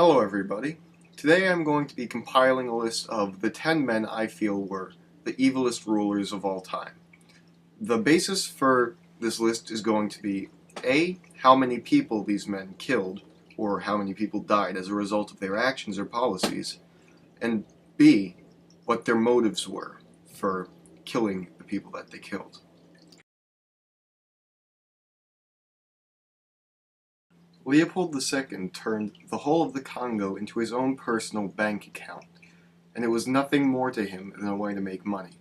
Hello everybody. Today I'm going to be compiling a list of the 10 men I feel were the evilest rulers of all time. The basis for this list is going to be A, how many people these men killed, or how many people died as a result of their actions or policies, and B, what their motives were for killing the people that they killed. Leopold II turned the whole of the Congo into his own personal bank account, and it was nothing more to him than a way to make money.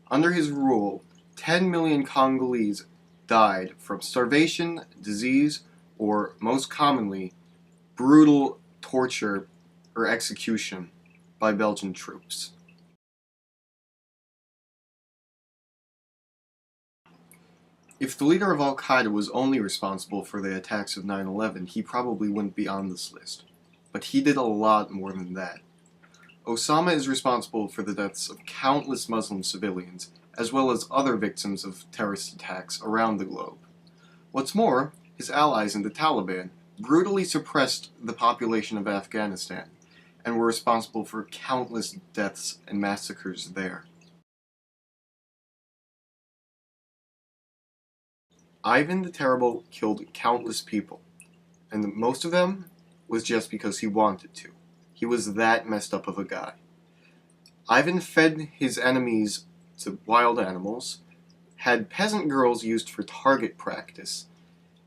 Under his rule, 10 million Congolese died from starvation, disease, or most commonly, brutal torture or execution by Belgian troops. If the leader of Al-Qaeda was only responsible for the attacks of 9/11, he probably wouldn't be on this list. But he did a lot more than that. Osama is responsible for the deaths of countless Muslim civilians, as well as other victims of terrorist attacks around the globe. What's more, his allies in the Taliban brutally suppressed the population of Afghanistan, and were responsible for countless deaths and massacres there. Ivan the Terrible killed countless people, and most of them was just because he wanted to. He was that messed up of a guy. Ivan fed his enemies to wild animals, had peasant girls used for target practice,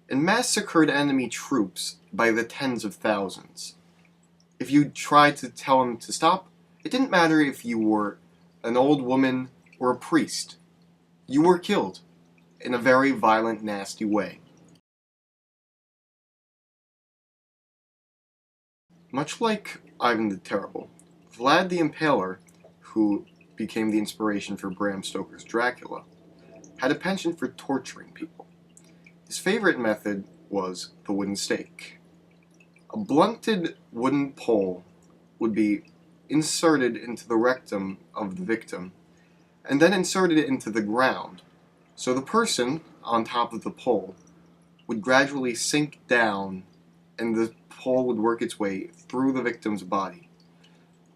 and massacred enemy troops by the tens of thousands. If you tried to tell him to stop, it didn't matter if you were an old woman or a priest. You were killed in a very violent, nasty way. Much like Ivan the Terrible, Vlad the Impaler, who became the inspiration for Bram Stoker's Dracula, had a penchant for torturing people. His favorite method was the wooden stake. A blunted wooden pole would be inserted into the rectum of the victim, and then inserted into the ground, so the person on top of the pole would gradually sink down and the pole would work its way through the victim's body.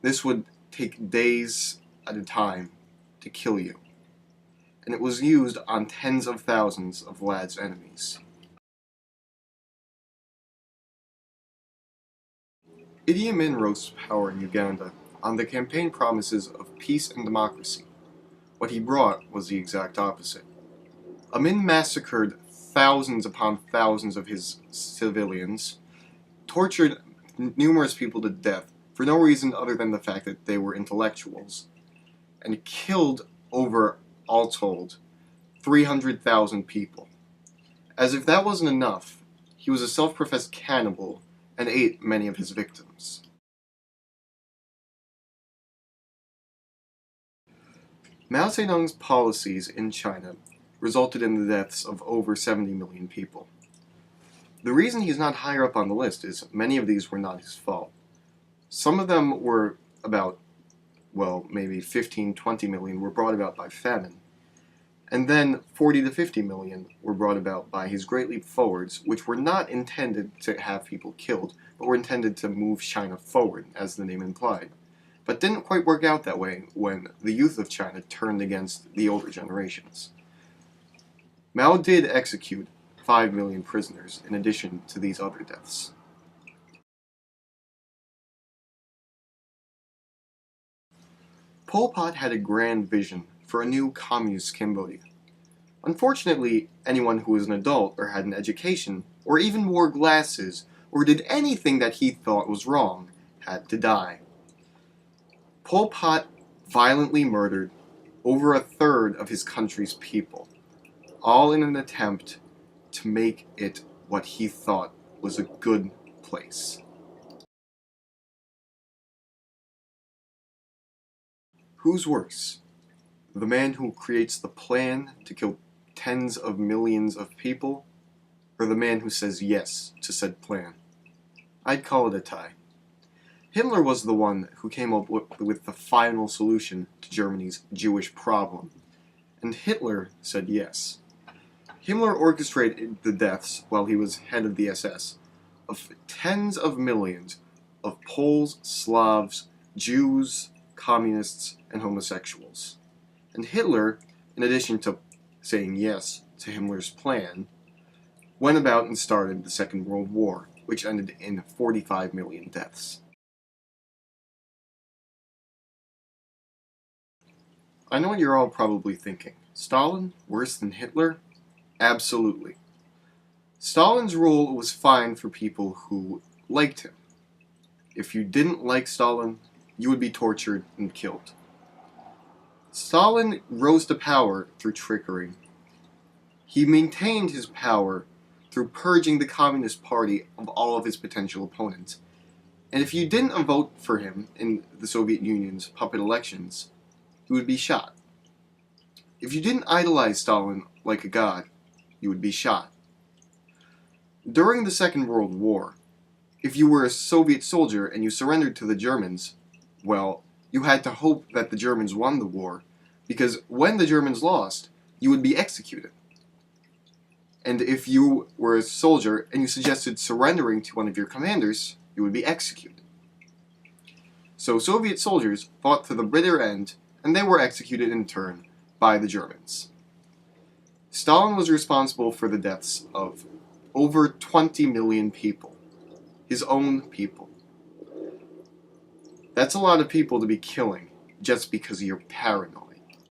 This would take days at a time to kill you, and it was used on tens of thousands of Vlad's enemies. Idi Amin rose to power in Uganda on the campaign promises of peace and democracy. What he brought was the exact opposite. Amin massacred thousands upon thousands of his civilians, tortured numerous people to death for no reason other than the fact that they were intellectuals, and killed over, all told, 300,000 people. As if that wasn't enough, he was a self-professed cannibal and ate many of his victims. Mao Zedong's policies in China resulted in the deaths of over 70 million people. The reason he's not higher up on the list is many of these were not his fault. Some of them were about, well, maybe 15, 20 million were brought about by famine. And then 40 to 50 million were brought about by his Great Leap Forwards, which were not intended to have people killed, but were intended to move China forward, as the name implied. But didn't quite work out that way when the youth of China turned against the older generations. Mao did execute 5 million prisoners in addition to these other deaths. Pol Pot had a grand vision for a new communist Cambodia. Unfortunately, anyone who was an adult or had an education, or even wore glasses, or did anything that he thought was wrong, had to die. Pol Pot violently murdered over a third of his country's people, all in an attempt to make it what he thought was a good place. Who's worse? The man who creates the plan to kill tens of millions of people, or the man who says yes to said plan? I'd call it a tie. Hitler was the one who came up with the final solution to Germany's Jewish problem, and Hitler said yes. Himmler orchestrated the deaths, while he was head of the SS, of tens of millions of Poles, Slavs, Jews, communists, and homosexuals. And Hitler, in addition to saying yes to Himmler's plan, went about and started the Second World War, which ended in 45 million deaths. I know what you're all probably thinking. Stalin worse than Hitler? Absolutely. Stalin's rule was fine for people who liked him. If you didn't like Stalin, you would be tortured and killed. Stalin rose to power through trickery. He maintained his power through purging the Communist Party of all of his potential opponents. And if you didn't vote for him in the Soviet Union's puppet elections, you would be shot. If you didn't idolize Stalin like a god, you would be shot. During the Second World War, if you were a Soviet soldier and you surrendered to the Germans, well, you had to hope that the Germans won the war, because when the Germans lost, you would be executed. And if you were a soldier and you suggested surrendering to one of your commanders, you would be executed. So Soviet soldiers fought to the bitter end, and they were executed in turn by the Germans. Stalin was responsible for the deaths of over 20 million people. His own people. That's a lot of people to be killing just because you're paranoid.